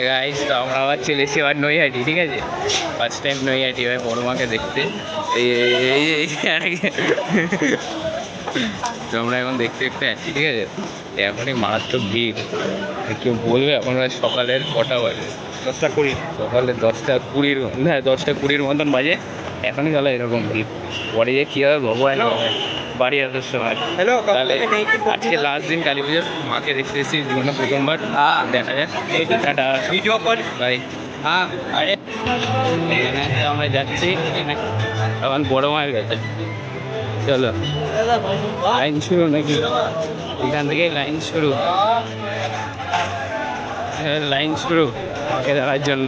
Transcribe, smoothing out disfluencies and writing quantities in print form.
Guys, তো আমরা আবার চলে এসেছি আবার নৈহাটি, ঠিক আছে। ফার্স্ট টাইম নৈহাটি হয় বড় মাকে দেখতে। তো আমরা এখন দেখতে দেখতে আছি, ঠিক আছে। এখনই মারাত্মক ভিড়। কেউ বলবে এখন সকালের কটা বাজে? 10টা 20। সকালে 10টা 20, হ্যাঁ 10টা 20 মতন বাজে। এখনই তাহলে এরকম ভিড়। পরে যে কী হবে ভগবান বাড়ি আসার সময়। হ্যালো, তাহলে আজকে লাস্ট দিন কালী পুজোর, মাকে দেখতে এসেছি জীবনে প্রথমবার। দেখা যাক। Tata, video call. বাই। হ্যাঁ, আরে এখানে আমরা যাচ্ছি এখন বড় মায়ের কাছে। চলো, লাইন শুরু নাকি? এখান থেকে লাইন শুরু, লাইন শুরু মাকে দেখার জন্য।